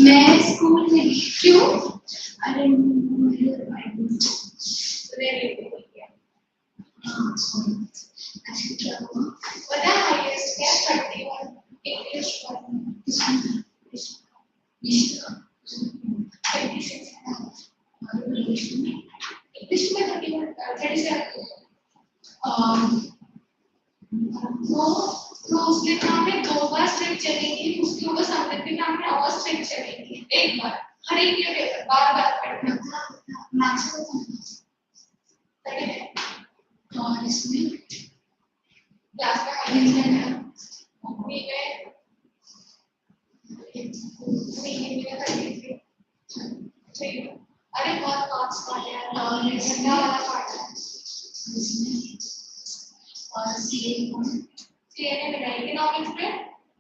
मैं स्कूल में क्यों? अरे पता है हाईएस्ट क्या 31 इंग्लिश इंग्लिश में 37 तो उसके नाम में 2 बार स्ट्रिप चलेगी, उसके ऊपर सब्जेक्ट के नाम में और स्ट्रिप चलेगी एक बार, हर एक के पेपर बार बार पढ़ना और इसमें क्लास में हाईलाइट करना अरे बहुत मार्क्स पाए हैं और इसमें वाला पार्ट है और सीए ने मिला इकोनॉमिक्स में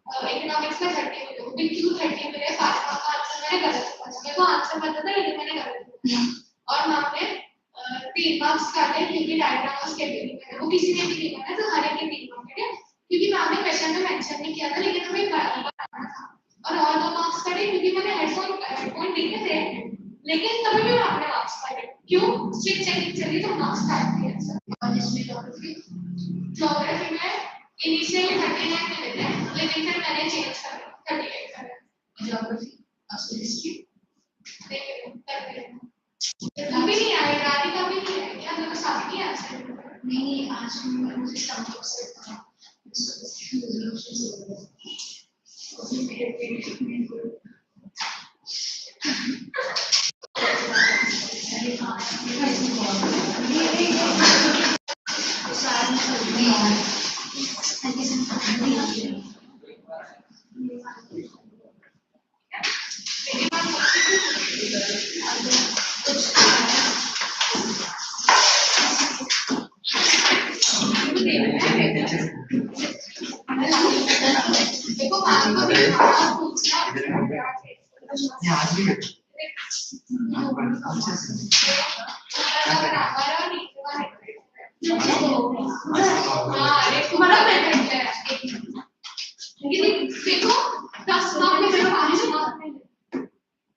30 मिले, भी क्यों 30 मिले, 5 मार्क्स का आंसर मैंने गलत किया, मेरे को आंसर पता था लेकिन मैंने गलत किया और मैम ने 3 मार्क्स काटे क्योंकि डायग्राम और स्केलिंग में वो किसी ने भी नहीं बनाया तो हर एक के 3 मार्क्स है क्योंकि मैम ने क्वेश्चन में मेंशन नहीं किया था लेकिन हमें बताना था और 2 मार्क्स काटे क्योंकि मैंने हेडफोन देखे थे लेकिन तभी भी मैम ने मार्क्स काटे क्यों स्ट्रिक्ट चेकिंग चली तो मार्क्स काट दिए और इसमें ज्योग्राफी में इनिशियली 39 मिले थे लेकिन फिर मैंने चेंज कर 38 कर ज्योग्राफी और हिस्ट्री देखिए कभी नहीं आए रानी का भी नहीं है क्या तो साथ ही आंसर नहीं आज मुझे सब्जेक्ट से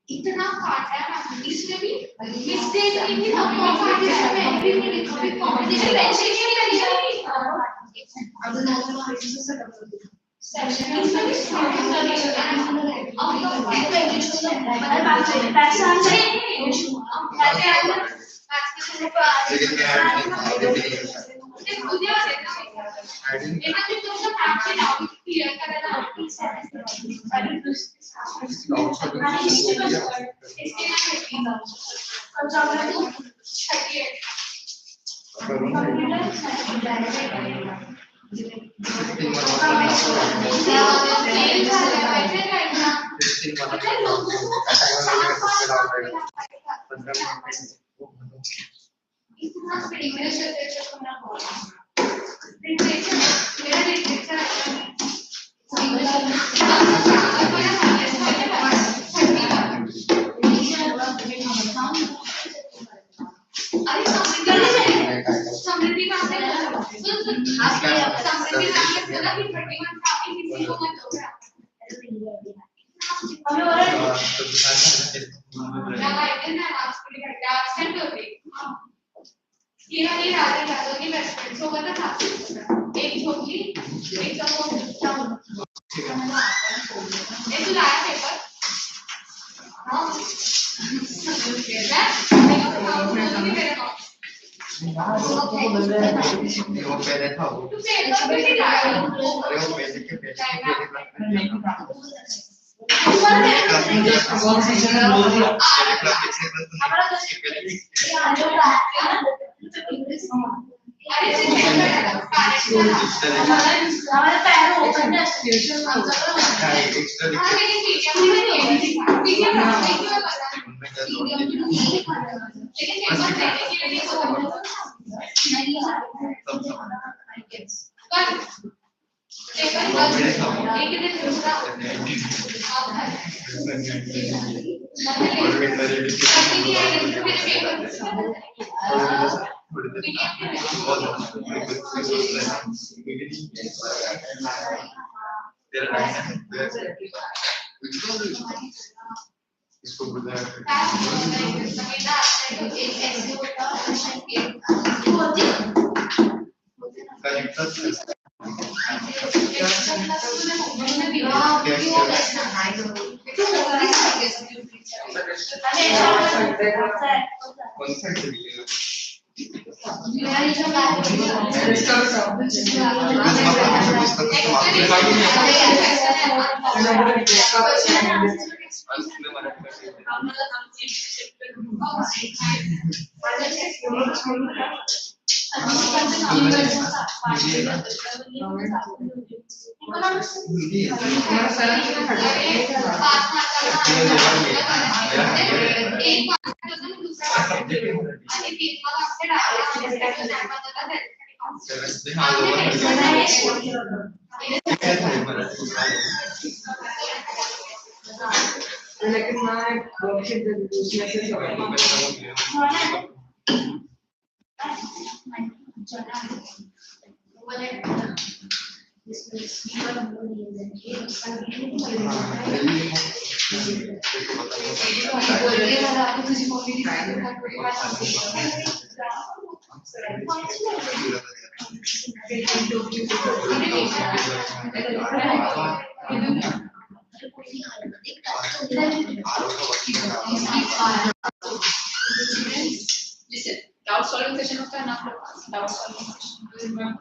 इतना काटा है इसमें भी मिस्टेक नहीं थी हम कंपटीशन में एंट्री नहीं लिखा फिर कंपटीशन मेंशन नहीं करी अब नॉर्मल क्वेश्चन से कर दो सेशन इसमें भी स्टार्टिंग कर दिया अब तो मतलब पैसा चाहिए लेकिन मैं ऐड नहीं मुझे देना एक बार तुमको फैक्ट डाउट क्लियर करना इसको बुलाया लेकिन मैं दूसरे से डाउट सॉल्विंग सेशन होता है ना आपके पास doubt solving session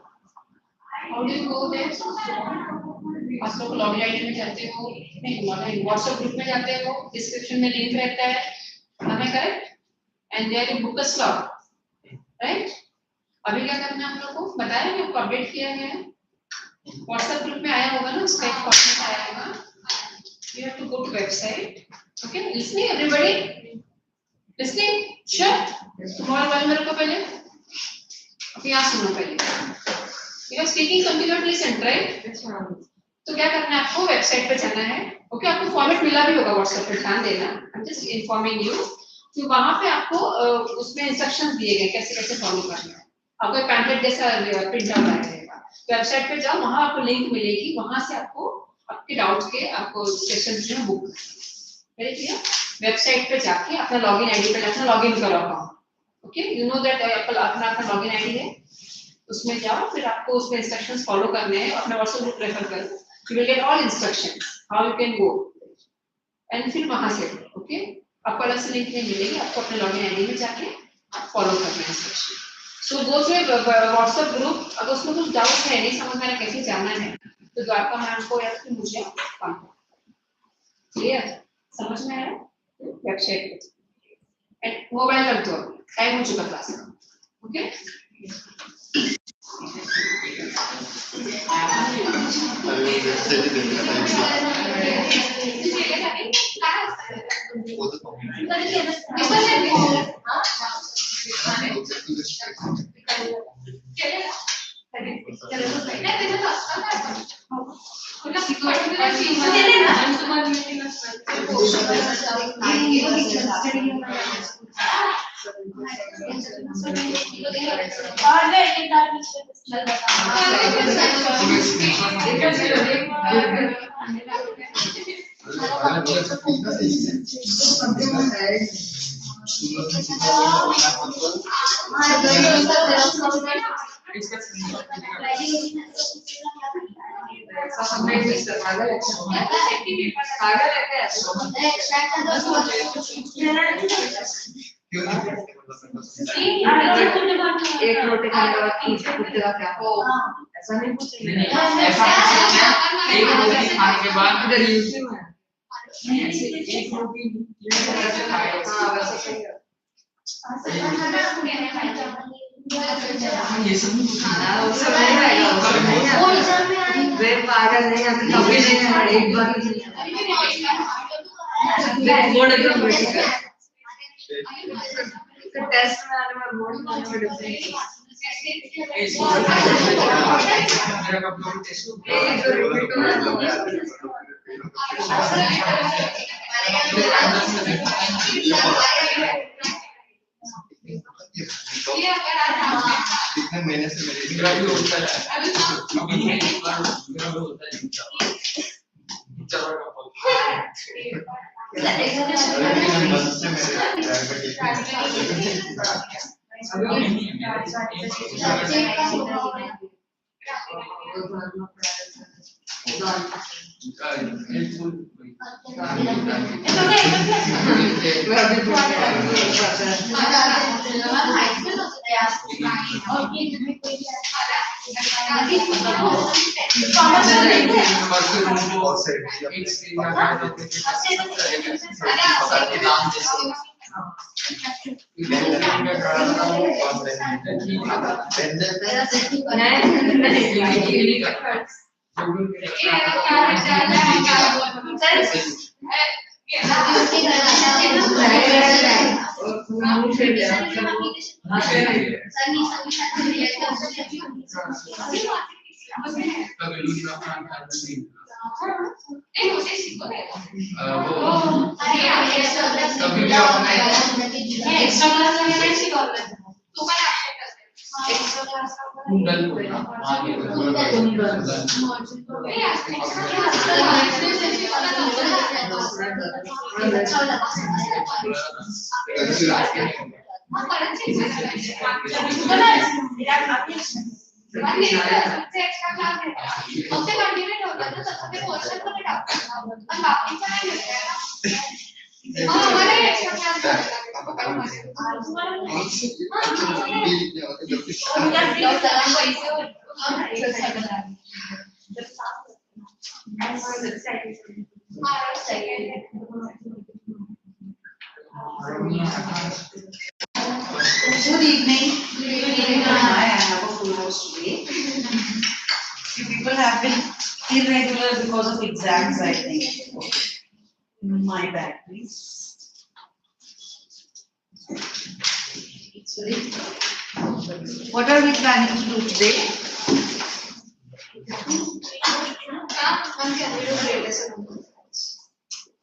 how do you go there आप लोग लॉगिन आईडी में जाते हो नहीं लॉगिन व्हाट्सएप ग्रुप में जाते हो डिस्क्रिप्शन में लिंक रहता है हमें correct and there you book a slot right अभी क्या करना है हम लोग को बताया कि आपको अपडेट किया गया है व्हाट्सएप ग्रुप में आया होगा ना उसका एक फॉर्मेट आया होगा you have to go to website okay listening everybody listening sure small one मेरे को पहले अब यहाँ सुनो पहले you are speaking continuously listen right तो क्या करना है आपको वेबसाइट पे जाना है ओके आपको फॉर्मेट मिला भी होगा व्हाट्सएप पे ध्यान देना I am just informing you कि वहां पे आपको उसमें इंस्ट्रक्शंस दिए गए कैसे कैसे फॉलो करना है आपको एक पैम्पलेट जैसा प्रिंट आउट आएगा वेबसाइट पे जाओ वहां आपको लिंक मिलेगी वहां से आपको आपके डाउट्स के आपको सेशन जो है बुक वेरी क्लियर वेबसाइट पे जाके अपना लॉगिन आईडी पे अपना लॉगिन करो account okay you know that अपना लॉगिन आईडी है उसमें जाओ फिर आपको उसमें इंस्ट्रक्शंस फॉलो करने हैं अपना व्हाट्सएप ग्रुप रेफर करो you will get all instructions how you can go and फिर वहां से ओके आपको अलग से लिंक नहीं मिलेगी आपको अपने लॉगिन आईडी में जाके फॉलो करना है instruction. So go to WhatsApp group, अगर उसमें कुछ डाउट है, नहीं समझ में कैसे जाना है, तो द्वारका मैम को या फिर मुझे कॉन्टैक्ट। क्लियर? समझ में आया? वेबसाइट पे मोबाइल कर दो, टाइम हो चुका क्लास का। ओके? एक रोटी खाने के बाद कुत्ते का क्या हो, ऐसा नहीं पूछेंगे। ऐसा एक रोटी खाने के बाद इधर यूट्यूब है, एक रोटी हाँ वैसे सही है। ये सब हाँ वो सब नहीं आएगा, वो सब नहीं आएगा। वे पागल नहीं आते, कभी नहीं आएगा, एक बार नहीं आएगा। बोर्ड एग्जाम बैठेगा, टेस्ट में आने में बोर्ड में आने में डिफरेंस। मेरा कब लोग टेस्ट कितने महीने से मेरा भी होता है, अभी नहीं मेरा भी होता है। चलो Good evening. I have a full house today. You people have been irregular because of exams, I think. My bad, please. What are we planning to do today?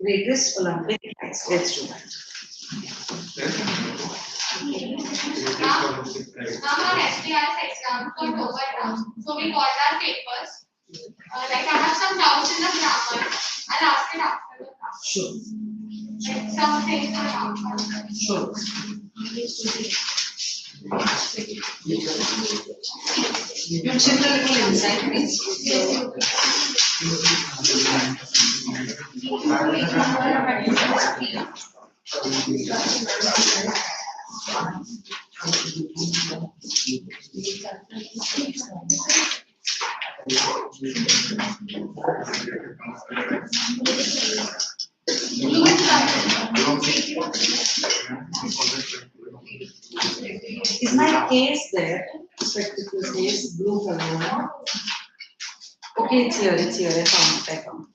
Greatest Olympic Ice. Let's do that. Exam got over now, so we got our papers. Like I have some doubts in the grammar. I'll ask it after the class. Sure. Like some things in the grammar. Sure. You check a little inside, please. Is my case there? Spectacle case, blue color. Okay, it's here, I found it, I found it.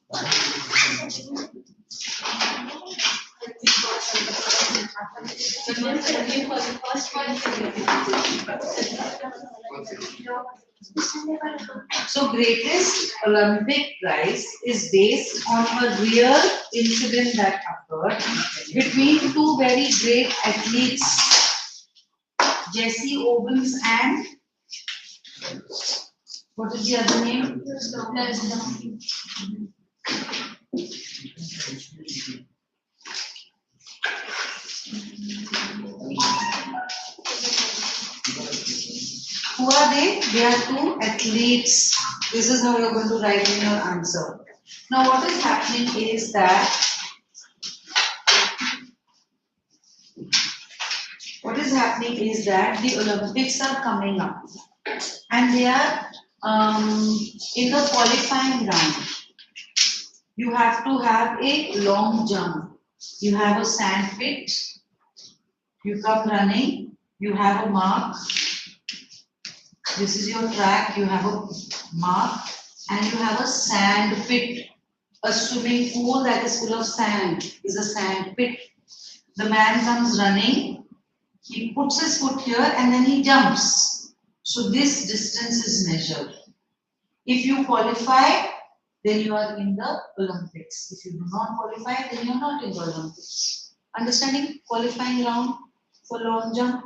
So greatest Olympic prize is based on a real incident that occurred between two very great athletes, Jesse Owens and what is the other name? Who are they? They are two athletes. This is how you're going to write in your answer. Now what is happening is that the Olympics are coming up and they are in the qualifying round. You have to have a long jump. You have a sand pit. You come running. You have a mark. This is your track. You have a mark and you have a sand pit. A swimming pool that is full of sand is a sand pit. The man comes running. He puts his foot here and then he jumps. So this distance is measured. If you qualify, then you are in the Olympics. If you do not qualify, then you are not in the Olympics. Understanding? Qualifying round for long jump.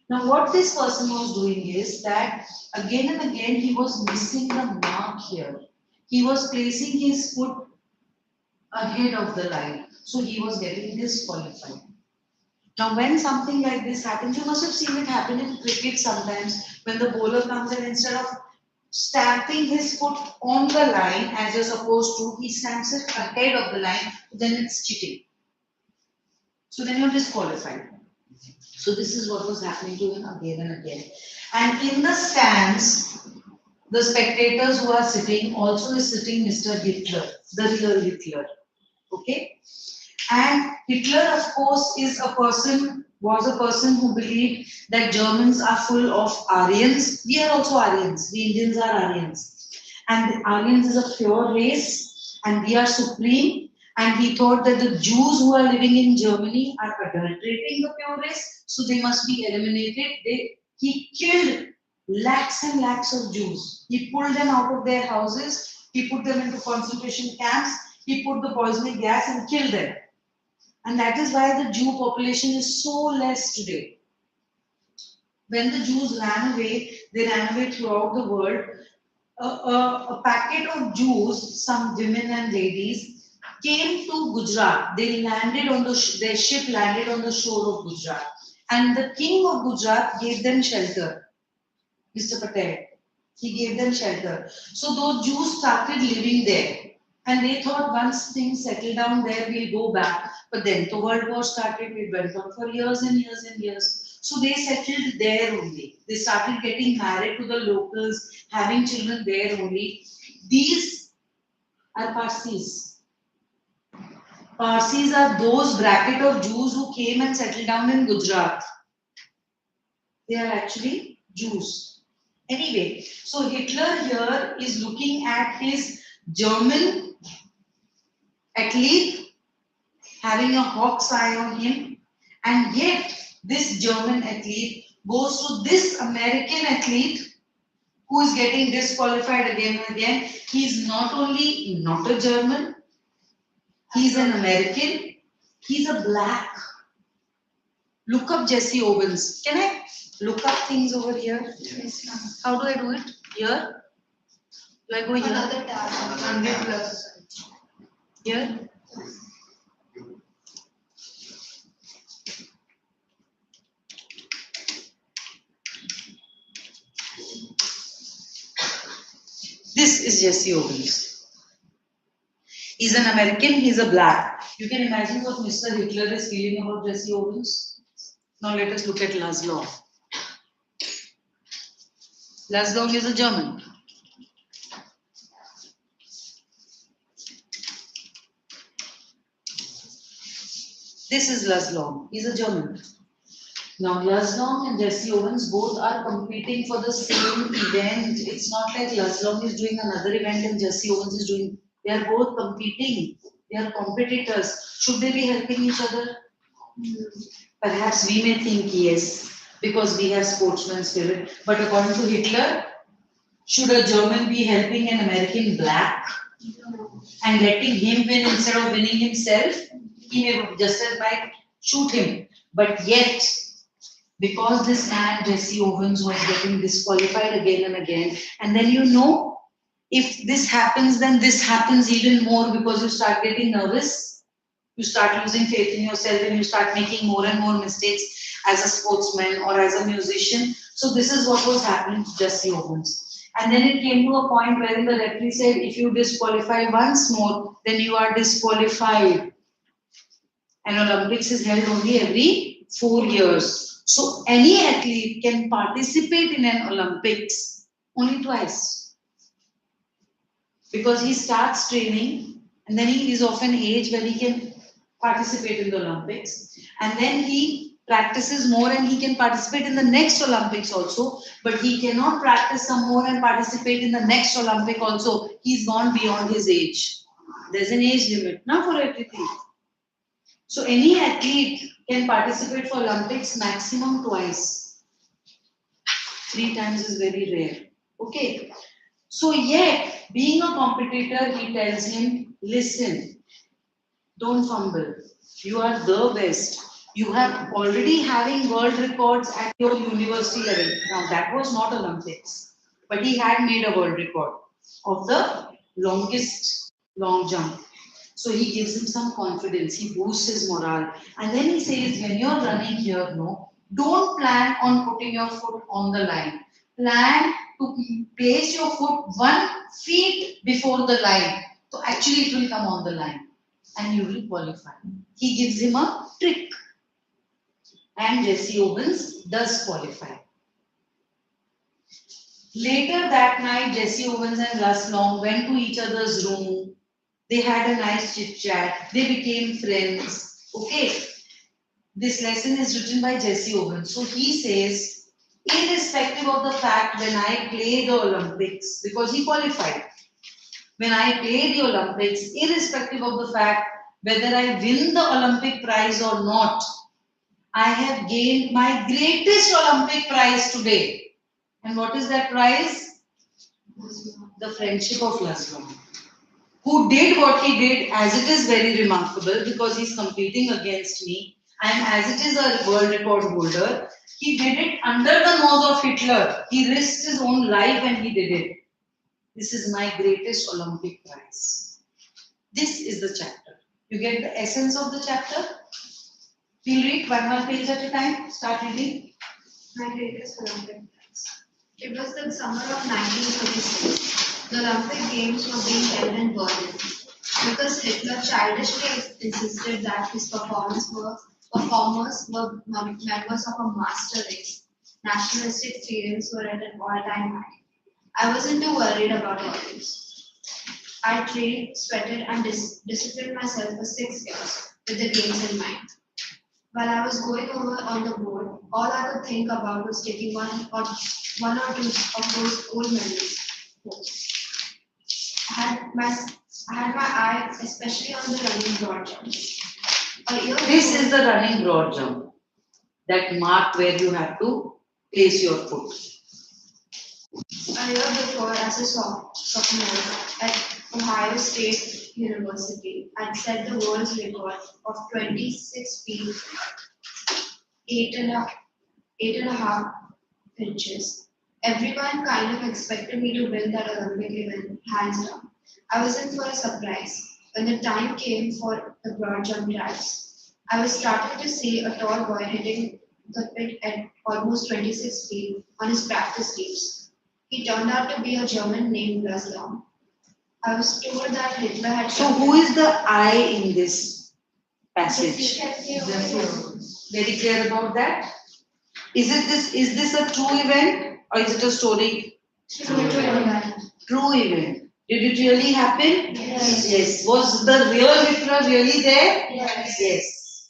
Now what this person was doing is that again and again he was missing the mark here. He was placing his foot ahead of the line. So he was getting disqualified. Now when something like this happens, you must have seen it happen in cricket sometimes when the bowler comes and instead of stamping his foot on the line as you're supposed to, he stamps it ahead of the line, then it's cheating. So then you're disqualified. So this is what was happening to him again and again. And in the stands, the spectators who are sitting, also is sitting Mr. Hitler, the real Hitler. Okay? And Hitler, of course, was a person who believed that Germans are full of Aryans. We are also Aryans. We Indians are Aryans. And the Aryans is a pure race and we are supreme. And he thought that the Jews who are living in Germany are adulterating the pure race, so they must be eliminated. He killed lakhs and lakhs of Jews. He pulled them out of their houses. He put them into concentration camps. He put the poisoning gas and killed them. And that is why the Jew population is so less today. When the Jews ran away, they ran away throughout the world. A packet of Jews, some women and ladies, came to Gujarat. They landed on their ship landed on the shore of Gujarat. And the king of Gujarat gave them shelter. Mr. Patel. He gave them shelter. So those Jews started living there. And they thought once things settle down there, we'll go back. But then the World War started, it went on for years and years and years. So they settled there only. They started getting married to the locals, having children there only. These are Parsis. Parsis are those bracket of Jews who came and settled down in Gujarat. They are actually Jews. Anyway, so Hitler here is looking at his German athlete having a hawk's eye on him, and yet this German athlete goes to this American athlete who is getting disqualified again and again. He is not only not a German, he's an American, he's a black. Look up Jesse Owens. Can I look up things over here? Yes. How do I do it? Here? Do I go here? Another tab. 100 plus. Here? This is Jesse Owens. He's an American, he's a black. You can imagine what Mr. Hitler is feeling about Jesse Owens. Now let us look at Laszlo. Laszlo is a German. This is Laszlo. He's a German. Now Laszlo and Jesse Owens both are competing for the same event. It's not like Laszlo is doing another event and Jesse Owens is doing. They are both competing. They are competitors. Should they be helping each other? Perhaps we may think yes, because we have sportsman spirit. But according to Hitler, should a German be helping an American black and letting him win instead of winning himself? He may just as might shoot him. But yet, because this man, Jesse Owens, was getting disqualified again and again, and then if this happens, then this happens even more because you start getting nervous, you start losing faith in yourself, and you start making more and more mistakes as a sportsman or as a musician. So this is what was happening to Jesse Owens. And then it came to a point wherein the referee said, if you disqualify once more, then you are disqualified. And Olympics is held only every 4 years. So any athlete can participate in an Olympics only twice. Because he starts training and then he is of an age where he can participate in the Olympics. And then he practices more and he can participate in the next Olympics also. But he cannot practice some more and participate in the next Olympic also. He's gone beyond his age. There's an age limit, not for everything. So any athlete can participate for Olympics maximum twice. 3 times is very rare. Okay. So yet, being a competitor, he tells him, listen, don't fumble. You are the best. You have already having world records at your university level. Now that was not Olympics, but he had made a world record of the longest long jump. So he gives him some confidence, he boosts his morale. And then he says, when you're running here, don't plan on putting your foot on the line. Plan to place your foot 1 feet before the line. So actually it will come on the line and you will qualify. He gives him a trick. And Jesse Owens does qualify. Later that night, Jesse Owens and Russ Long went to each other's room. They had a nice chit chat. They became friends. Okay. This lesson is written by Jesse Owens. So he says, irrespective of the fact when I play the Olympics, because he qualified, when I play the Olympics, irrespective of the fact whether I win the Olympic prize or not, I have gained my greatest Olympic prize today. And what is that prize? The friendship of Laszlo, who did what he did, as it is very remarkable because he's competing against me, and as it is a world record holder, he did it under the nose of Hitler. He risked his own life and he did it. This is my greatest Olympic prize. This is the chapter. You get the essence of the chapter? We'll read one page at a time. Start reading. My greatest Olympic prize. It was the summer of 1936. The Olympic Games were being held in Berlin because Hitler childishly insisted that his performers were members of a master race. Nationalistic feelings were at an all-time high. I wasn't too worried about all this. I trained, sweated, and disciplined myself for 6 years with the games in mind. While I was going over on the board, all I could think about was taking one or two of those old memories. I had my eye especially on the running broad jumps. This is the running broad jump. That mark where you have to place your foot. A year before, as a sophomore at Ohio State University, I'd set the world's record of 26 feet, 8.5 inches. Everyone kind of expected me to win that Olympic event, hands down. I was in for a surprise. When the time came for the broad jump trials, I was starting to see a tall boy hitting the pit at almost 26 feet on his practice leaps. He turned out to be a German named Laszlo. I was told that Hitler had. So who is the I in this passage? Very clear about that? Is this a true event or is it a story? True event. Did it really happen? Yes. Yes. Was the real Hitler really there? Yes. Yes.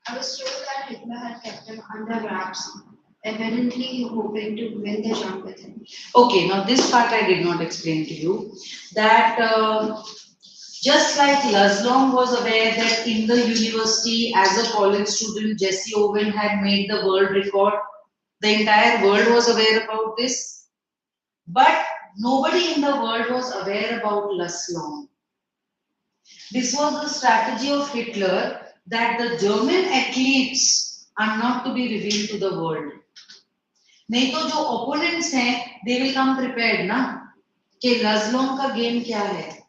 I was told that Hitler had kept him under wraps, evidently hoping to win the jump with him. Okay, now this part I did not explain to you. That just like Laszlo was aware that in the university as a college student, Jesse Owen had made the world record. The entire world was aware about this. But nobody in the world was aware about Laszlo. This was the strategy of Hitler that the German athletes are not to be revealed to the world. नहीं तो जो opponents हैं, they will come prepared ना कि Laszlo का game क्या है,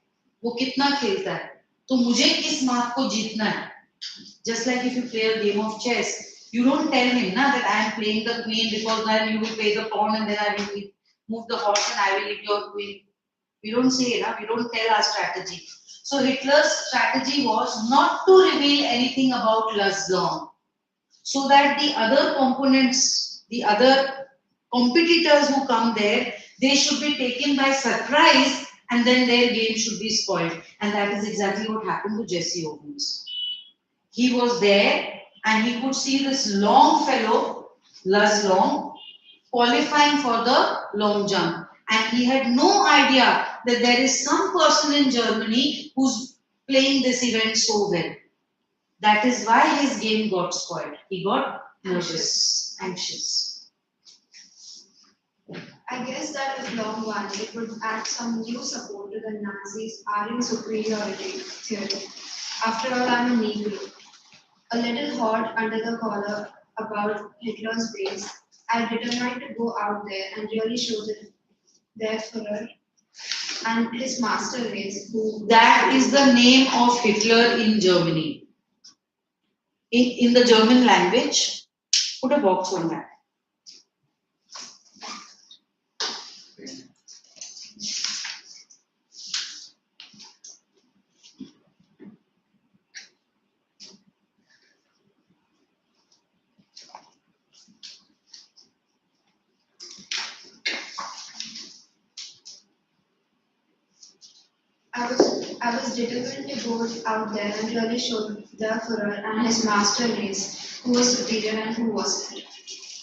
वो कितना खेलता है, तो मुझे किस मार्क को जीतना है. Just like if you play a game of chess, you don't tell him na that I am playing the queen because then you will play the pawn and then I will move the horse and I will eat your queen. We don't say na, we don't tell our strategy. So Hitler's strategy was not to reveal anything about Laszlo, so that the other components, the other competitors who come there, they should be taken by surprise and then their game should be spoiled. And that is exactly what happened to Jesse Owens. He was there and he could see this long fellow, Laszlo, qualifying for the long jump. And he had no idea that there is some person in Germany who's playing this event so well. That is why his game got spoiled. He got nervous, anxious. I guess that if Long won, it would add some new support to the Nazis' Aryan superiority theory. After all, I'm a Negro. A little hot under the collar about Hitler's base, I determined to go out there and really show their Führer and his master race. That is the name of Hitler in Germany. In the German language, put a box on that. I was determined to go out there and really show the Führer and his master race who was superior and who wasn't.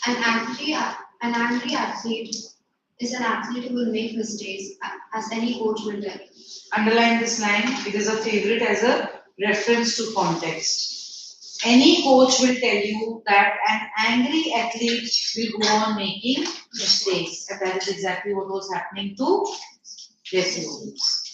An angry athlete is an athlete who will make mistakes, as any coach will tell you. Underline this line. It is a favorite as a reference to context. Any coach will tell you that an angry athlete will go on making mistakes. And that is exactly what was happening to Jesse Owens.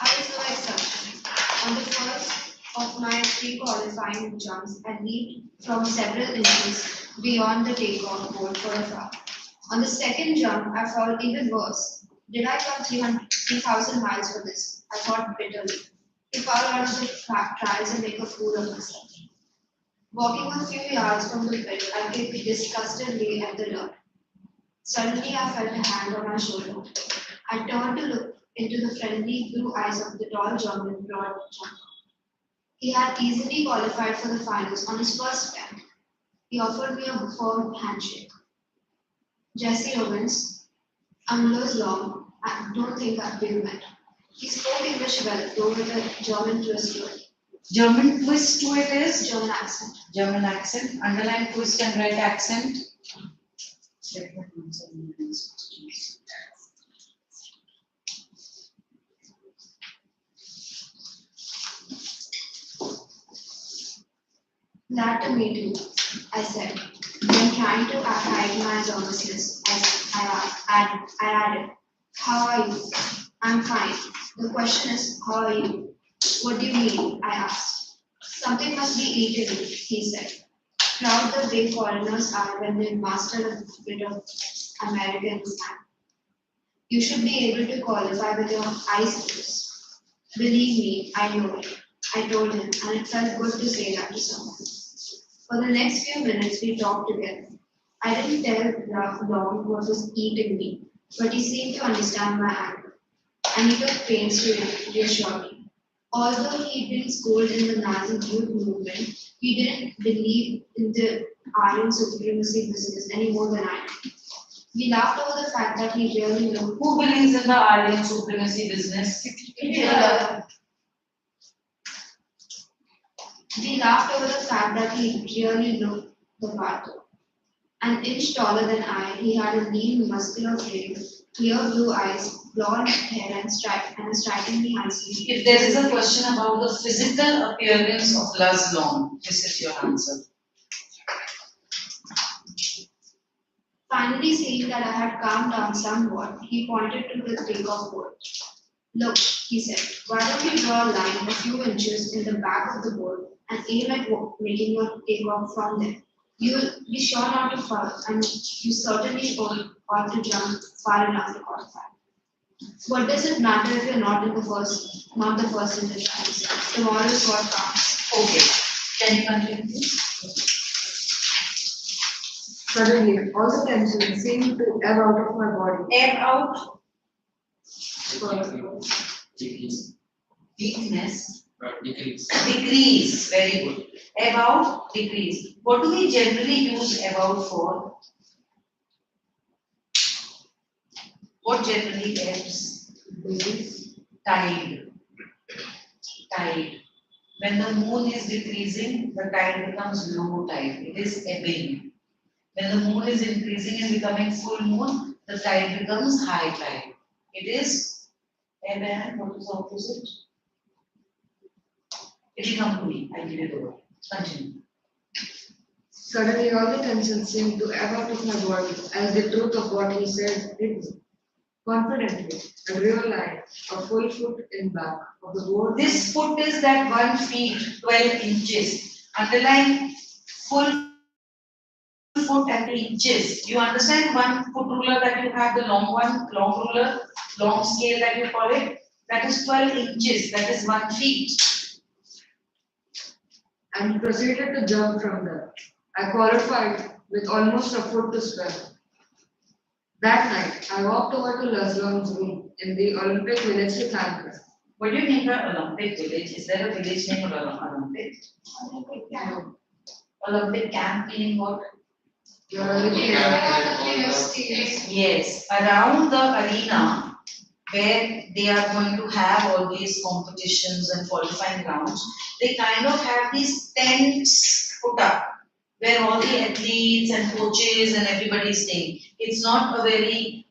I was no exception. On the first of my three qualifying jumps, I leaped from several inches beyond the takeoff board for a foul. On the second jump, I felt even worse. Did I come 3,000 miles for this? I thought bitterly. To foul out of the trials and make a fool of myself. Walking a few yards from the pit, I kicked disgustedly at the dirt. Suddenly, I felt a hand on my shoulder. I turned to look into the friendly blue eyes of the tall German broad jumper. He had easily qualified for the finals on his first attempt. He offered me a firm handshake. Jesse Owens, I'm Laszlo. I don't think we've met. He spoke English well, though with a German twist to it. German twist to it is? German accent. German accent. Underline twist and write accent. Glad to meet you, I said. Then trying to hide my nervousness, I added, how are you? I'm fine. The question is, how are you? What do you mean? I asked. Something must be eaten, he said. Proud the way foreigners are when they master a bit of American slang. You should be able to qualify with your eyes closed. Believe me, I know it. I told him, and it felt good to say that to someone. For the next few minutes, we talked together. I didn't tell Long what was eating me. but he seemed to understand my anger, and he took pains to reassure me. Although he'd been schooled in the Nazi youth movement, he didn't believe in the iron supremacy business any more than I did. We laughed over the fact that he really looked. Who believes in the Aryan supremacy business? We laughed over the fact that he really looked the part. An inch taller than I, he had a lean, muscular frame, clear blue eyes, blonde hair, and a strikingly handsome. If there is a question about the physical appearance of Laz Long, this is your answer. Finally, seeing that I had calmed down somewhat, he pointed to the takeoff board. Look, he said, why don't you draw a line a few inches in the back of the board and aim at making your takeoff from there? You'll be sure not to fall, and you certainly ought to jump far enough to qualify. What does it matter if you're not the first in the trial? The moral is what counts. Okay, can you continue please? Suddenly, all the tension seemed to ebb out of my body. Ebb out, Decrease. weakness, Decrease. decrease, very good. Ebb out, decrease. What do we generally use ebb out for? What generally ebbs? Tide. Tide. When the moon is decreasing, the tide becomes low tide. It is ebbing. When the moon is increasing and becoming full moon, the tide becomes high tide. It is ebb and what is the opposite? It will come to me. I give it over. Continue. Suddenly, all the tension seemed to ebb out of my body as the truth of what he said hit me. Confidently, I drew a line, a full foot in back of the board. This foot is that 1 feet 12 inches. Underline full foot and the inches. You understand 1 foot ruler that you have, the long one, long ruler, long scale that you call it? That is 12 inches. That is 1 feet. And proceeded to jump from there. I qualified with almost a foot to spare. That night, I walked over to Laslong's room in the Olympic Village to thank her. What do you mean by Olympic village? Is there a village named Olympic? Olympic camp meaning what? Yes, around the arena where they are going to have all these competitions and qualifying rounds, they kind of have these tents put up where all the athletes and coaches and everybody is staying. It's not a very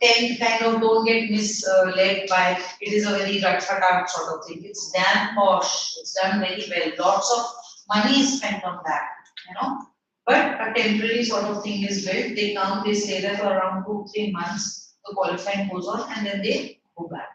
tent kind of, don't get misled by, it is a very rat-fatat sort of thing. It's damn posh, it's done very well. Lots of money is spent on that, you know. But a temporary sort of thing is built. They come, they stay there for around 2-3 months. The qualifying goes on and then they go back.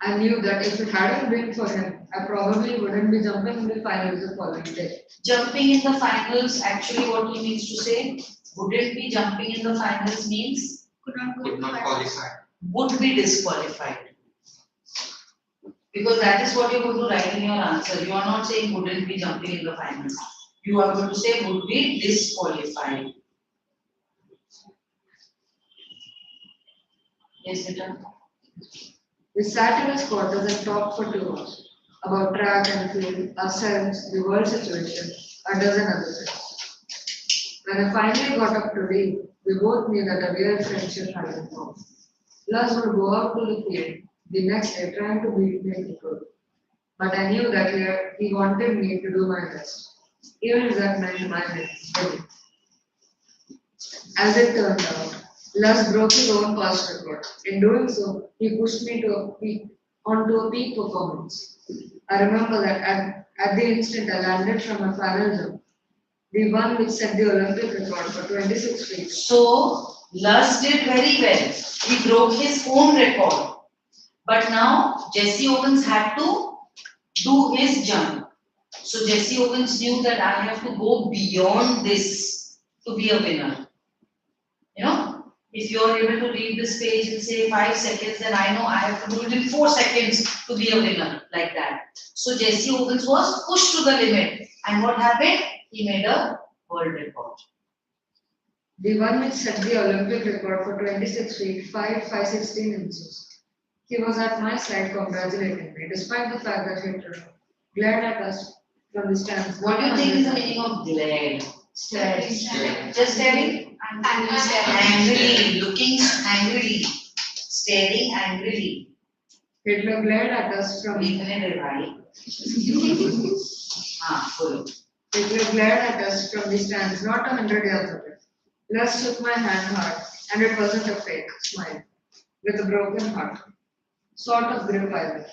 I knew that if it hadn't been for him, I probably wouldn't be jumping in the finals the following day. Jumping in the finals, actually what he means to say, wouldn't be jumping in the finals means Could not go Could not qualify. would be disqualified. Because that is what you're going to write in your answer. You are not saying wouldn't be jumping in the finals. You are going to say would be disqualified. Yes, Rita? We sat in his quarters and talked for 2 hours about track and field, ourselves, the world situation, a dozen other things. When I finally got up to leave, we both knew that a real friendship had been formed. Luz would go out to the field the next day trying to beat me if he could. But I knew that he wanted me to do my best, even if that meant my head. As it turned out, Luz broke his own past record. In doing so, he pushed me onto a peak performance. I remember that at the instant I landed from a final jump, the one which set the Olympic record for 26 feet. So, Luz did very well. He broke his own record. But now, Jesse Owens had to do his jump. So, Jesse Owens knew that I have to go beyond this to be a winner. You know, if you are able to read this page in say 5 seconds, then I know I have to do it in 4 seconds to be a winner, like that. So, Jesse Owens was pushed to the limit. And what happened? He made a world record. The one which set the Olympic record for 26 feet 5 inches. He was at my side congratulating me, despite the fact that he had glared at us from the stands. What do you think is the meaning of glare? Stared. Just staring? Angrily, looking angrily, staring angrily. Hitler glared at us from Follow. Hitler glared at us from the stands, not 100 yards away. Les shook my hand hard, and it wasn't a fake smile, with a broken heart. Sort of grip either.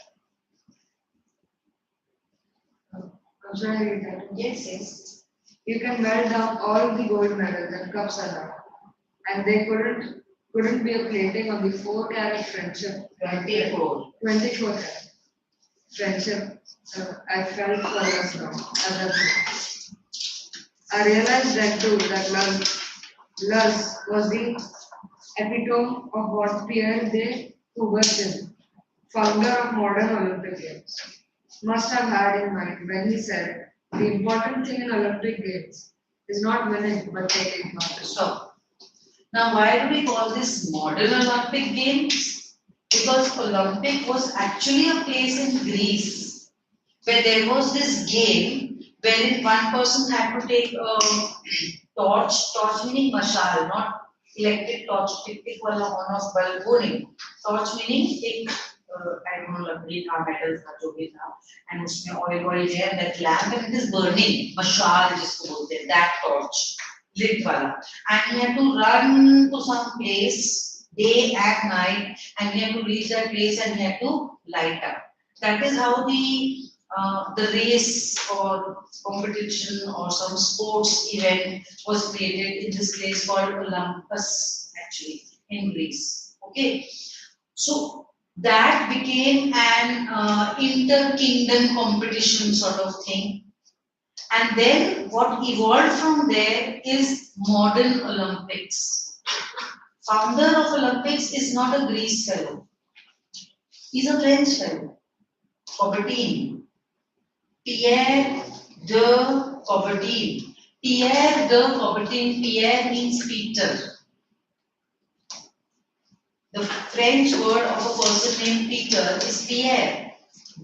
I'm sorry, I read that. Yes, yes. You can melt down all the gold medals and cups allowed, and they couldn't be a plating on the 4-carat friendship. 24. 24 carat friendship. I felt for us now at that time. I realized then too that love was the epitome of what Pierre de Coubertin, founder of modern Olympic Games, must have had in mind when he said, the important thing in Olympic Games is not winning but taking part. Stop. Now, why do we call this modern Olympic Games? Because Olympic was actually a place in Greece where there was this game wherein one person had to take a torch meaning mashal, not electric torch, टिक वाला on off bulb वो नहीं, torch meaning एक I don't know लकड़ी था, metal था, जो भी था, and उसमें oil है, and that lamp and it is burning, mashal जिसको बोलते हैं, that torch, lit वाला, and he had to run to some place day and night, and he had to reach that place and he had to light up. That is how the race or competition or some sports event was created in this place called Olympus, actually, in Greece. Okay, so that became an inter-kingdom competition sort of thing. And then what evolved from there is modern Olympics. Founder of Olympics is not a Greece fellow. He's a French fellow, Coubertin. Pierre de Coubertin. Pierre de Coubertin. Pierre means Peter. The French word of a person named Peter is Pierre.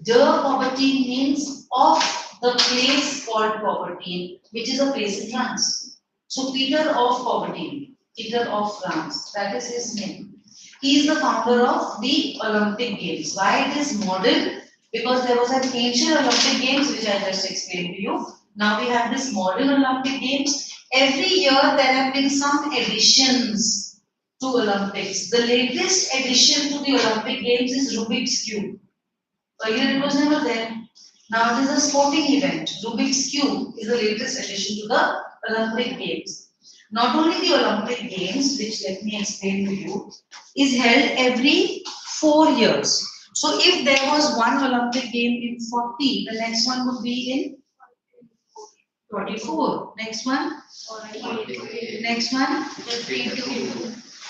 De Coubertin means of the place called Coubertin, which is a place in France. So Peter of Coubertin, Peter of France, that is his name. He is the founder of the Olympic Games. Why it is modern? Because there was an ancient Olympic Games which I just explained to you. Now we have this modern Olympic Games. Every year there have been some additions to Olympics. The latest addition to the Olympic Games is Rubik's Cube. Earlier it was never there. Now it is a sporting event. Rubik's Cube is the latest addition to the Olympic Games. Not only the Olympic Games, which let me explain to you, is held every 4 years. So if there was one Olympic game in 40, the next one would be in 44. Next one? Next one?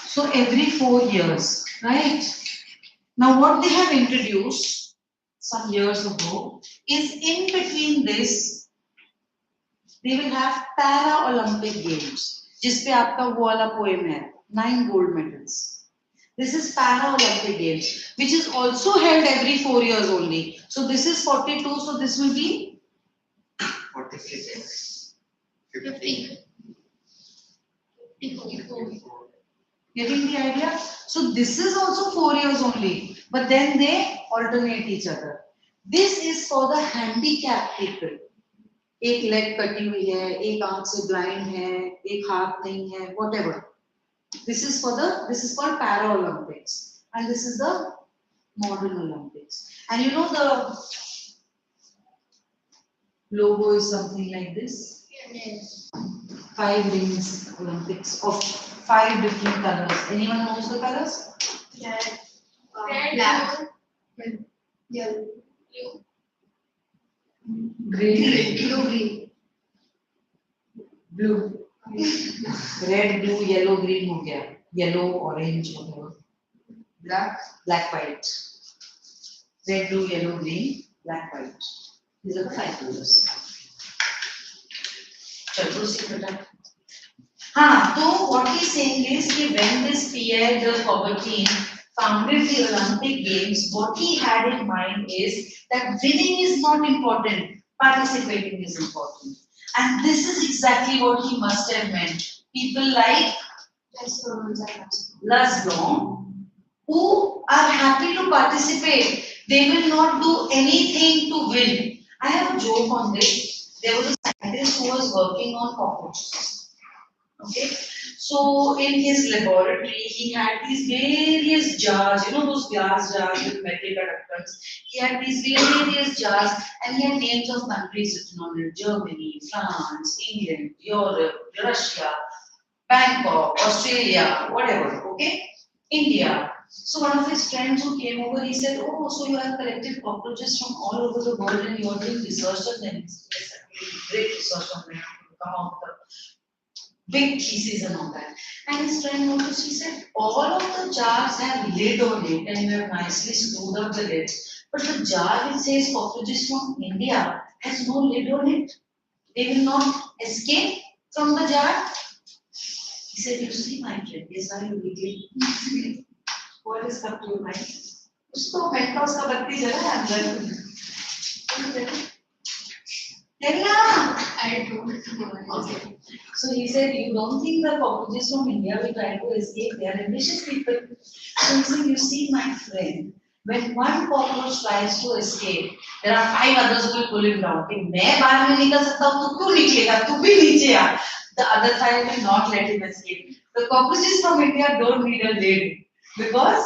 So every 4 years, right? Now what they have introduced some years ago is in between this, they will have Para-Olympic Games. जिसपे आपका वो वाला poem है, 9 gold medals. This is Para-Olympic Games, which is also held every 4 years only. So this is 42, so this will be 46. 50. 54. Getting the idea? So this is also 4 years only, but then they alternate each other. This is for the handicapped people. एक leg कटी हुई है, एक आंख से blind है, एक हाथ नहीं है, whatever. This is called Para-Olympics, and this is the modern Olympics. And you know the logo is something like this. Yes. 5 rings Olympics of 5 different colors. Anyone knows the colors? Red, black, yellow, Green. Blue. Red, blue, yellow, green हो गया. Yellow, orange, whatever. Black, white. Red, blue, yellow, green, black, white. These are the 5 colors. चलो proceed बेटा. So what he's saying is that when this Pierre de Coubertin founded the Olympic Games, what he had in mind is that winning is not important, participating is important. And this is exactly what he must have meant. People like Laszlo, who are happy to participate, they will not do anything to win. I have a joke on this. There was a scientist who was working on cockroaches. Okay, so in his laboratory, he had these various jars, you know, those glass jars with metal conductors. He had these various jars, and he had names of countries written on it: Germany, France, England, Europe, Russia, Bangkok, Australia, whatever. Okay, India. So one of his friends who came over, he said, "Oh, so you have collected cockroaches from all over the world, and you are doing research on them." Yes, great research on them. Come out with big pieces and all that. And his friend noticed, he said, all of the jars have lid on it and you have nicely screwed up the lid. But the jar which says cockroaches from India has no lid on it. They will not escape from the jar. He said, you see, my friend, yes, I will begin. What is up to your mind? उसको penthouse का बत्ती जला है अंदर. I don't know. Okay. So he said, you don't think the cockroaches from India will try to escape? They are ambitious people. So he said, you see, my friend, when one cockroach tries to escape, there are 5 others who will pull him down. कि मैं बाहर नहीं निकल सकता हूँ, तू क्यों निकलेगा? तू भी नीचे आ. The other 5 will not let him escape. The cockroaches from India don't need a lid because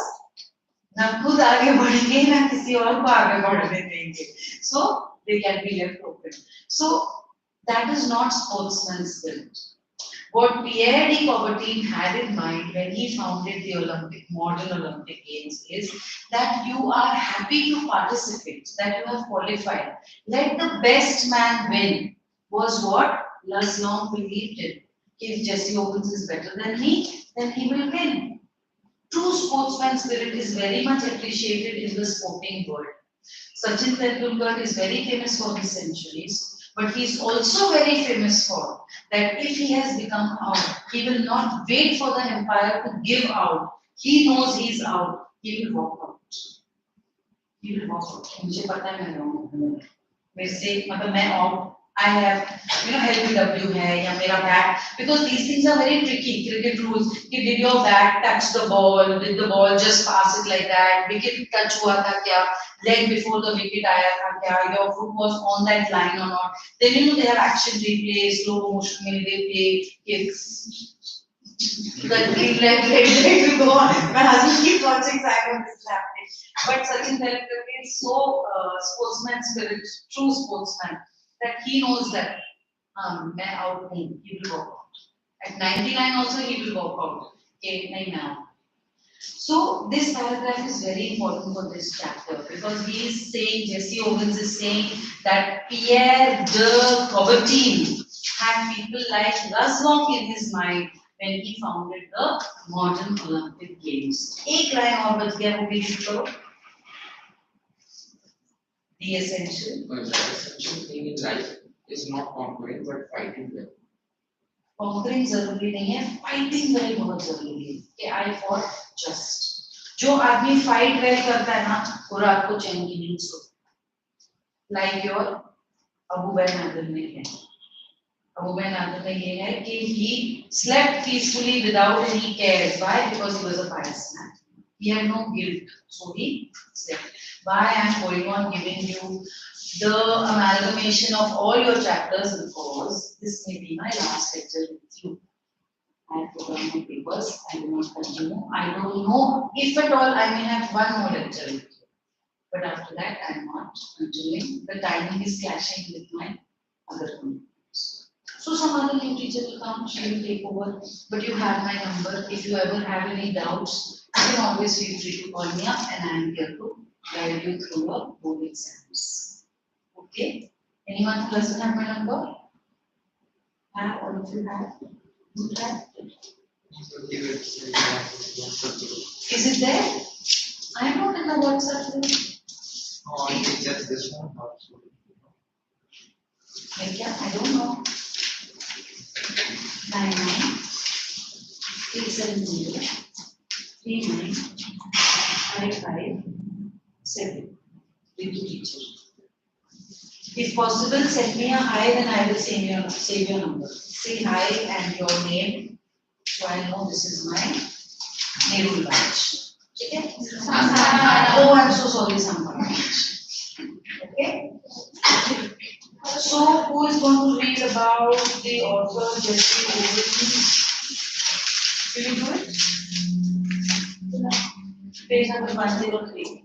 ना खुद आगे बढ़ेंगे ना किसी और को आगे बढ़ने देंगे. So they can be left open. So that is not sportsman's spirit. What Pierre de Coubertin had in mind when he founded the modern Olympic Games is that you are happy to participate, that you have qualified. Let the best man win, was what Laszlo believed in. If Jesse Owens is better than me, then he will win. True sportsman spirit is very much appreciated in the sporting world. Sachin Tendulkar is very famous for his centuries, but he is also very famous for that if he has become out, he will not wait for the empire to give out. He knows he is out. He will walk out. He will walk out. मुझे पता है मैं रहूँगा. मेरे से मतलब मैं out. I have, LBW है या मेरा bat, because these things are very tricky. Cricket rules. Did your bat touch the ball? Did the ball just pass it like that? Wicket touch हुआ था क्या? Leg before the wicket आया था क्या? Your foot was on that line or not? Then they have action replay, slow motion में they play kicks. The green leg will go on. My husband keeps watching Simon is happening. But Sachin Tendulkar is so sportsman spirit, true sportsman, that he knows that मैं out नहीं, he will walk out. At 99 also he will walk out. Okay, नहीं मैं out. So this paragraph is very important for this chapter because he is saying, Jesse Owens is saying that Pierre de Coubertin had people like Laszlo in his mind when he founded the modern Olympic Games. एक line और बच गया वो भी लिख करो. The essential. But the essential thing in life is not conquering but fighting well. Conquering जरूरी नहीं है, fighting well बहुत जरूरी है. कि I fought just. जो आदमी fight well करता है ना, वो रात को चैन की नींद सोता. Like your अबू बैन आदम में है. अबू बैन आदम में ये है कि he slept peacefully without any cares. Why? Because he was a pious man. He had no guilt, so he slept. Why I am going on giving you the amalgamation of all your chapters because this may be my last lecture with you. I have put on my papers, I will not continue. I don't know if at all I may have one more lecture with you. But after that I am not continuing. The timing is clashing with my other commitments. So some other new teacher will come, she will take over. But you have my number. If you ever have any doubts, you can always feel free to call me up and I am here to guide you through your board exams. Okay? Anyone who doesn't have my number? Have all of you have? You have? Is it there? I am not in the WhatsApp group. Oh, I think just this one. I don't know. 99 370 3955 7 with the teacher. If possible, send me a hi, then I will save your number. Say hi and your name, so I know this is my Nehru batch. Okay? Oh, I'm so sorry, Sambhara. Okay? So, who is going to read about the author Jesse Overton? Will you do it? Page number 103.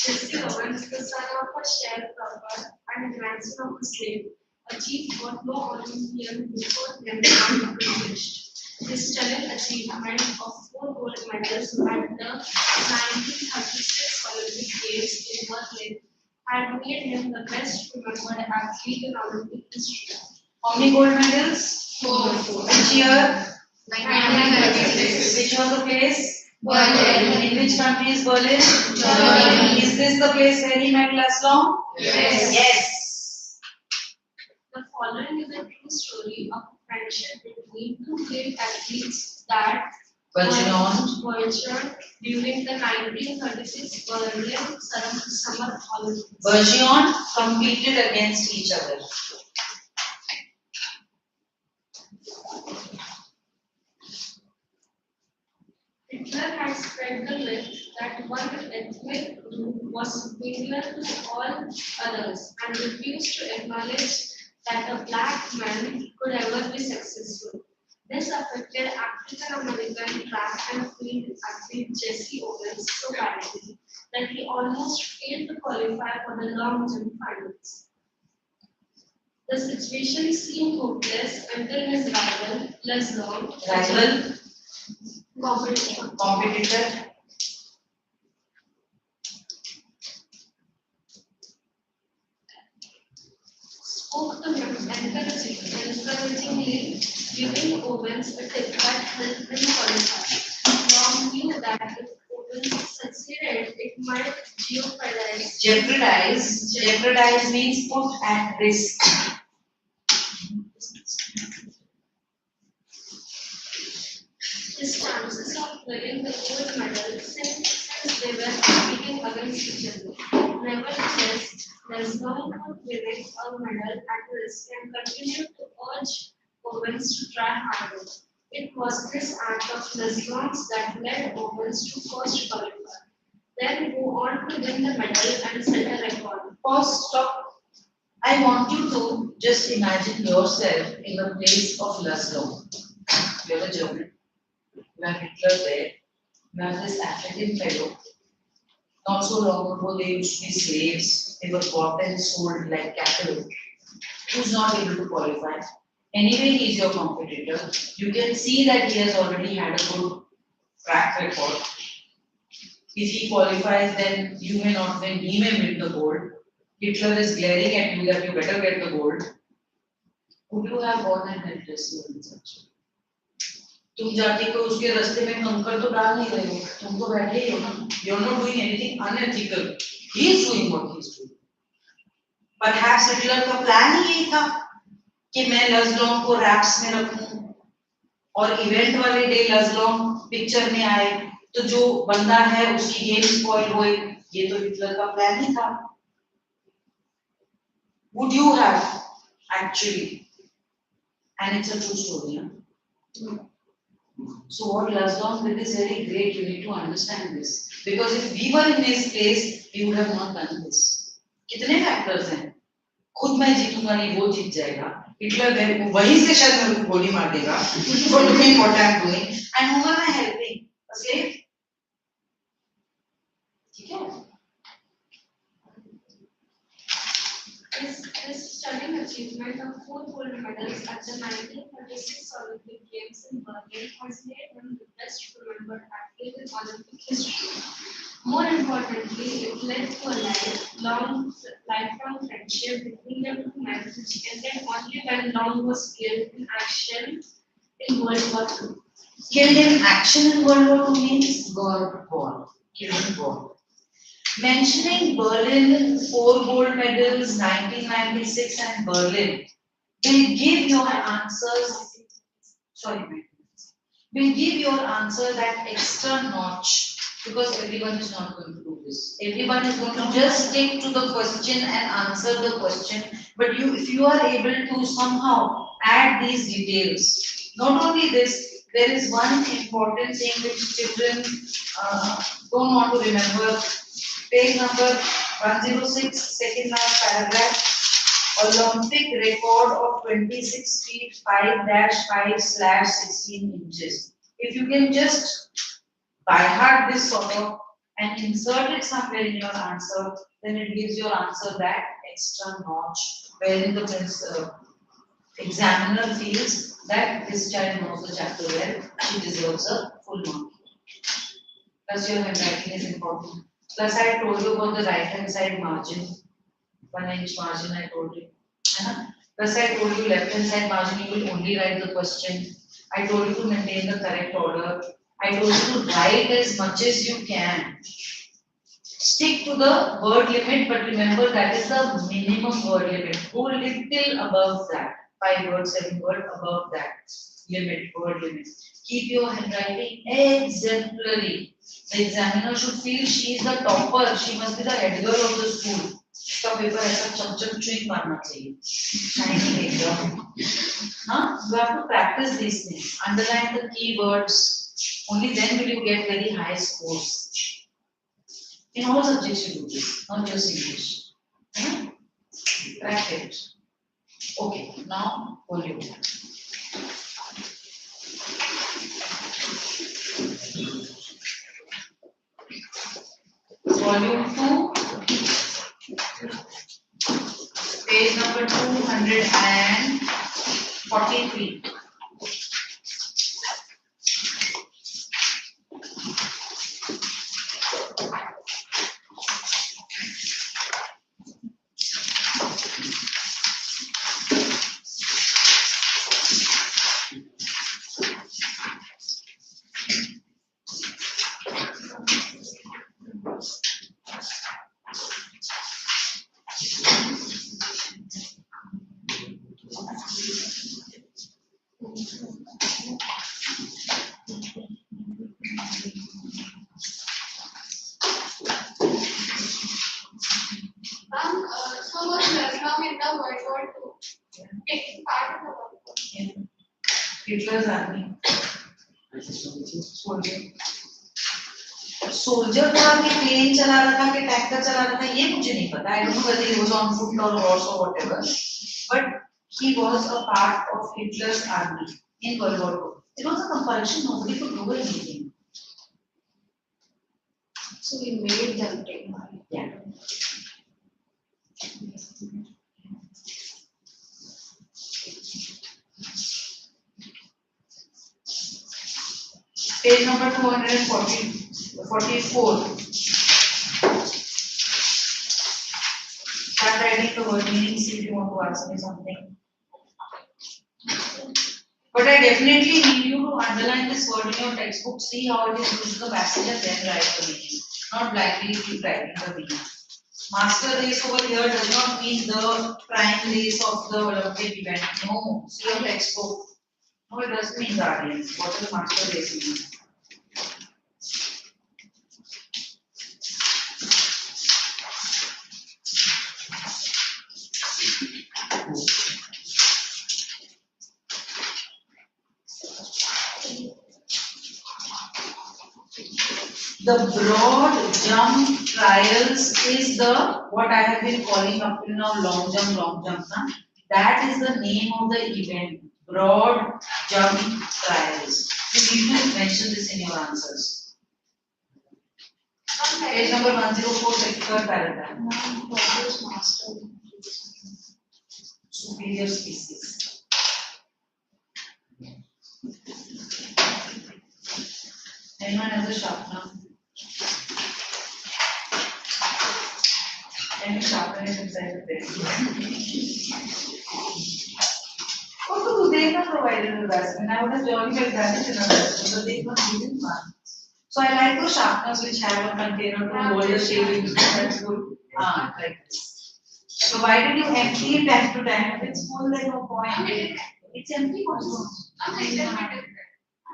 Jesse Owens, the son of a sharecropper and grandson of a slave, achieved what no Olympian before him had accomplished. His stunning achievement of 4 gold medals at the 1936 Olympic Games in Berlin had made him the best remembered athlete in Olympic history. How many gold medals? 4. Which year? 1936. Which was the place? Berlin. In which country is Berlin? Germany. Is this the place where he met Laszlo? Yes. Yes. The following is a true story of friendship between two great athletes that Bergeron during the 1936 Berlin Summer Olympics. Bergeron competed against each other. Hitler had spread the myth that one ethnic group was superior to all others and refused to acknowledge that a black man could ever be successful. This affected African American track and field athlete Jesse Owens so badly that he almost failed to qualify for the long jump finals. The situation seemed hopeless until his rival, Competitor. Spoke to him encouragingly, giving Owens a tip that helped him qualify. Long knew that if Owens succeeded, it might Jeopardize means put at risk. his chances of winning the gold medal since they were competing against each other. Nevertheless, Leslie would winning a medal at risk and continued to urge Owens to try harder. It was this act of Leslie's that led Owens to first qualify, then go on to win the medal and set a record. Pause, stop. I want you to just imagine yourself in the place of Laszlo. You're a German. You have Hitler there. You have this African fellow. Not so long ago, they used to be slaves. They were bought and sold like cattle. Who's not able to qualify? Anyway, he's your competitor. You can see that he has already had a good track record. If he qualifies, then you may not win. He may win the gold. Hitler is glaring at you that you better get the gold. Would you have gone and helped Laszlo? तुम जाके को उसके रास्ते में कंकर तो डाल नहीं रहे हो, तुम तो बैठे ही हो ना. You're not doing anything unethical. He is doing what he is doing. Perhaps Hitler का प्लान ही यही था कि मैं लज़लों को रैप्स में रखूं और इवेंट वाले डे लज़लों पिक्चर में आए तो जो बंदा है उसकी गेम स्पॉइल होए. ये तो हिटलर का प्लान ही था. Would you have actually? And it's a true story. Huh? So what Laszlo did is very great. You need to understand this because if we were in his place, we would have not done this. कितने factors हैं? खुद मैं जीतूंगा नहीं, वो जीत जाएगा. Hitler वहीं से शायद मेरे को गोली मार देगा. For doing what I am doing, and who am I helping? A slave? ठीक है? His stunning achievement of 4 gold medals at the 1936 Olympic Games in Berlin has made him the best remembered athlete in Olympic history. More importantly, it led to a lifelong friendship between the two men, which ended only when Long was killed in action in World War II. Killed in action in World War II means born. Killed in war. Mentioning Berlin, 4 gold medals, 1996 and Berlin will give your answers. Sorry, will give your answer that extra notch. Because everyone is not going to do this. Everyone is going to just stick to the question and answer the question. But if you are able to somehow add these details, not only this, there is one important thing which children don't want to remember. Page number 106, second last paragraph. Olympic record of 26 feet 5-5/16 inches. If you can just by heart this sort of and insert it somewhere in your answer, then it gives your answer that extra notch wherein the examiner feels that this child knows the chapter well, she deserves a full mark. Plus your handwriting is important. Plus I told you about the right hand side margin, 1 inch margin I told you. Plus I told you left hand side margin you will only write the question. I told you to maintain the correct order. I told you to write as much as you can. Stick to the word limit, but remember that is the minimum word limit. Go little above that. 5 words, 7 words above that limit, word limit. Keep your handwriting exemplary. The examiner should feel she is the topper. She must be the head girl of the school. इसका paper ऐसा चमचम चुई मारना चाहिए. Shining एकदम. You have to practice these things. Underline the keywords. Only then will you get very high scores. In all subjects you do this, not just English. Practice. Okay, now volume. Volume 2, page number 243. So was Vietnam in the World War II taking part in the World War? Hitler's army. Soldier था कि plane चला रहा था कि tanker चला रहा था ये मुझे नहीं पता. I don't know whether he was on foot or horse or whatever. But he was a part of Hitler's army in World War II. It was a compulsion. Nobody could do anything. So we made them take part. Yeah. Page number 244. Start writing the word meaning, see if you want to ask me something. But I definitely need you to underline this word in your textbook, see how it is used in the passage and then write the meaning. Not blindly keep writing the meaning. Master race over here does not mean the prime race of the Olympic event. No, see your textbook. No, it doesn't mean guardians. What does master race mean? The broad jump trials is the what I have been calling up till now long jump. Na? That is the name of the event. Broad jump trials. You need to mention this in your answers. Page number 104, third paragraph. Superior species. Anyone has a sharpener? Can you sharpen it inside the pen? What to do? They have provided a dustbin. I would have jolly well done it in a dustbin, but they not given one. So I like those sharpeners which have a container to hold the shavings. That's good. Like this. So why did you empty it time to time? If it's full, then no point. It's empty also.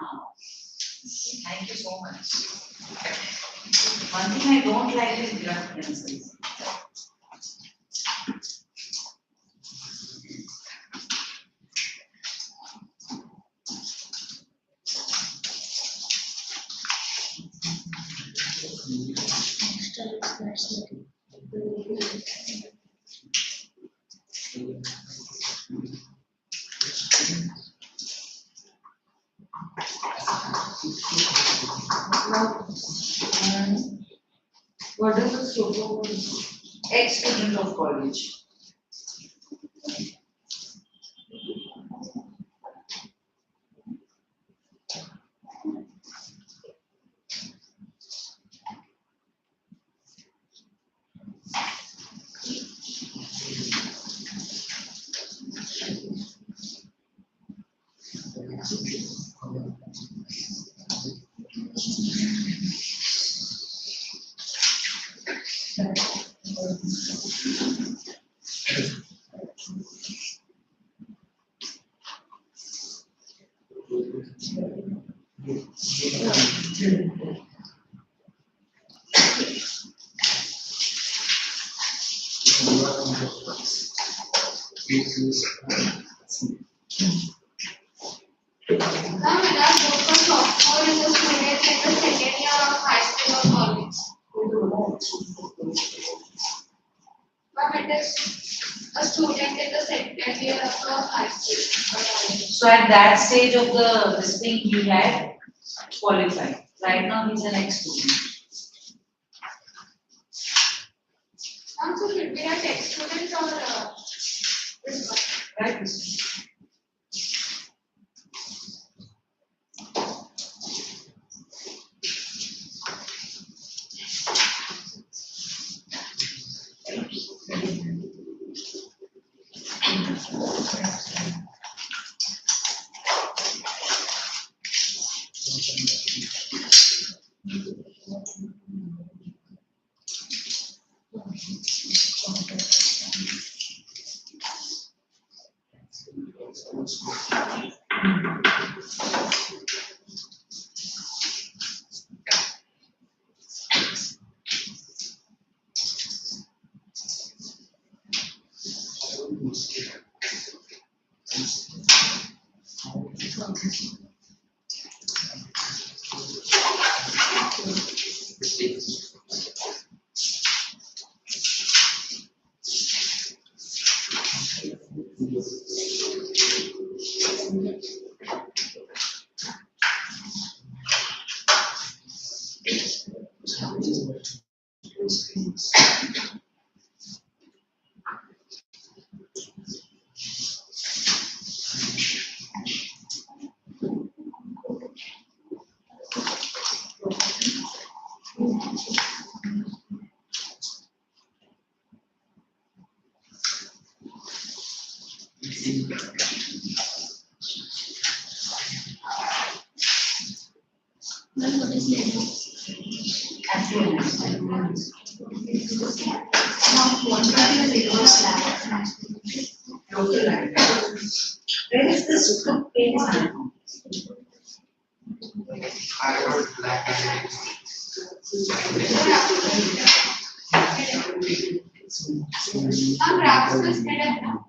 now. Thank you so much. One thing I don't like is rough pencils. What is the scope of Ex-student of college. Now, when I go for sophomore in the student in the second year of high school or college. But it is a student in the second year of high school or college. So at that stage of this thing, he had qualified. Right now, he's an ex-student. So should be a tech student or this one? Right? This local language. Where is this book page? I wrote black Now, graphs is hidden now.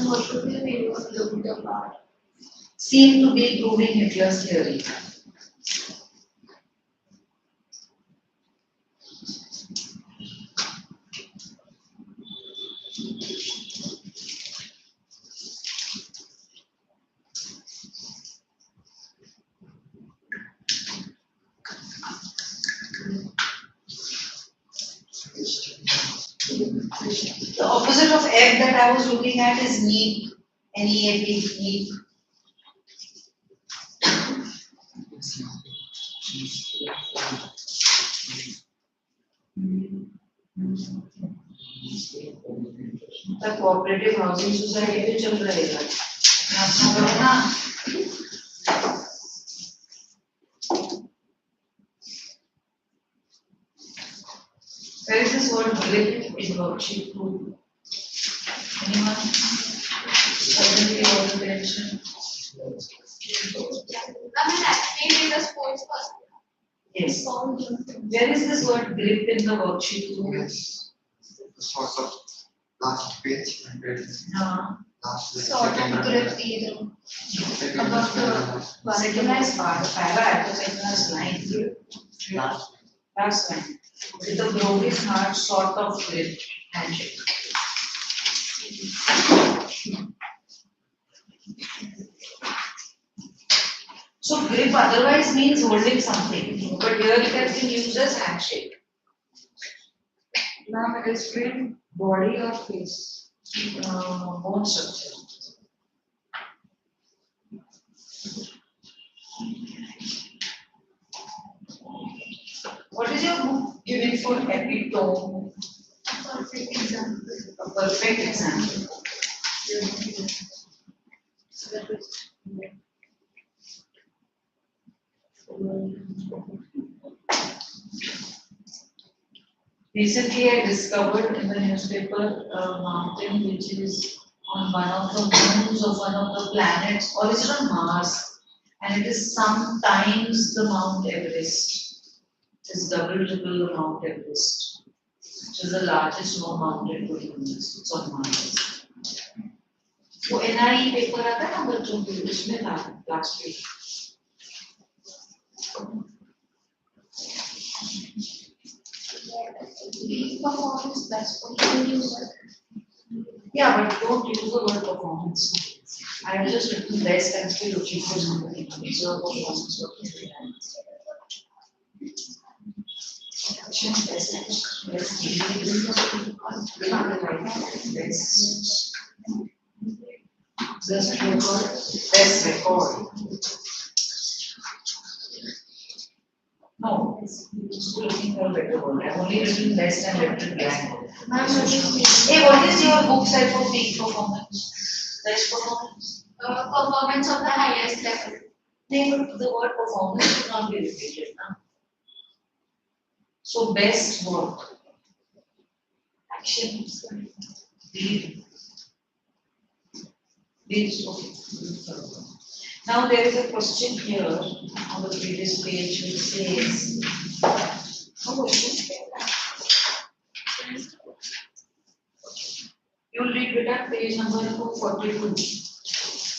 What would be the name of the bar? Seem to be proving Hitler's theory. The opposite of egg that I was looking at is neep. N-E-A-P, neep. The cooperative housing society पे चल रहेगा ना Where is this word grip in worksheet 2? Anyone? Suddenly all the attention. I mean, actually, the sports person. Yes. Where is this word grip in the worksheet 2? Yes. Sort of last page. Last page. Sort second of one. grip either. Second About the one. Second part, para, the second line. Last. That's fine. With the broken heart, sort of grip, handshake. So grip otherwise means holding something, but here it has been used as handshake. Now explain body or face. Bone structure. What is your book giving for epitome? Perfect example. A perfect example. Recently, I discovered in the newspaper a mountain which is on one of the moons of one of the planets, or is it on Mars? And it is sometimes the Mount Everest. It is double, triple the Mount Everest, which is the largest known mountain to humans. It's on Mars. वो NIE paper आता है ना बच्चों के उसमें था last week. Performance best for user. Yeah, but don't use the word performance. I have just written best and still looking for something. So performance of best record. Best record. No, still looking for a better word. I've only written best and left it blank. Hey, what is your book set for peak performance? Best performance? Performance of the highest level. The word performance should not be repeated now. So best work. Action. Lead. Lead. Okay. Now there is a question here on the previous page which says, you will read with that page number 42,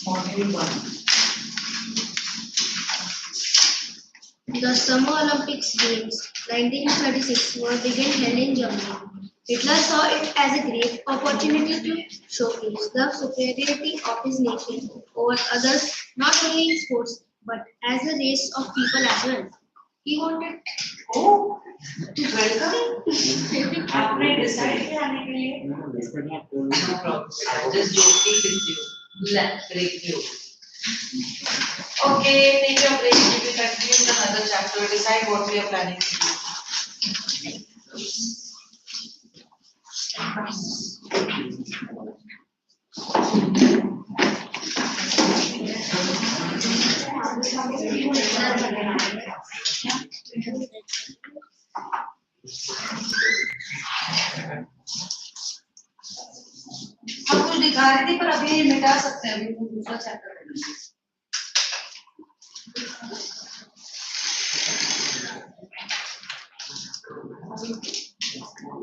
module 1. The Summer Olympics Games 1936 were begun held in Germany. Hitler saw it as a great opportunity to showcase the superiority of his nation over others, not only in sports but as a race of people as well. He wanted Oh, welcome. आपने decide किया आने के लिए? No problem. Just joking with you. Let's break you. Okay, take your break. We will continue with another chapter. Decide what we are planning to do. हम कुछ दिखा रहे थे पर अभी ये मिटा सकते हैं अभी वो दूसरा चैप्टर है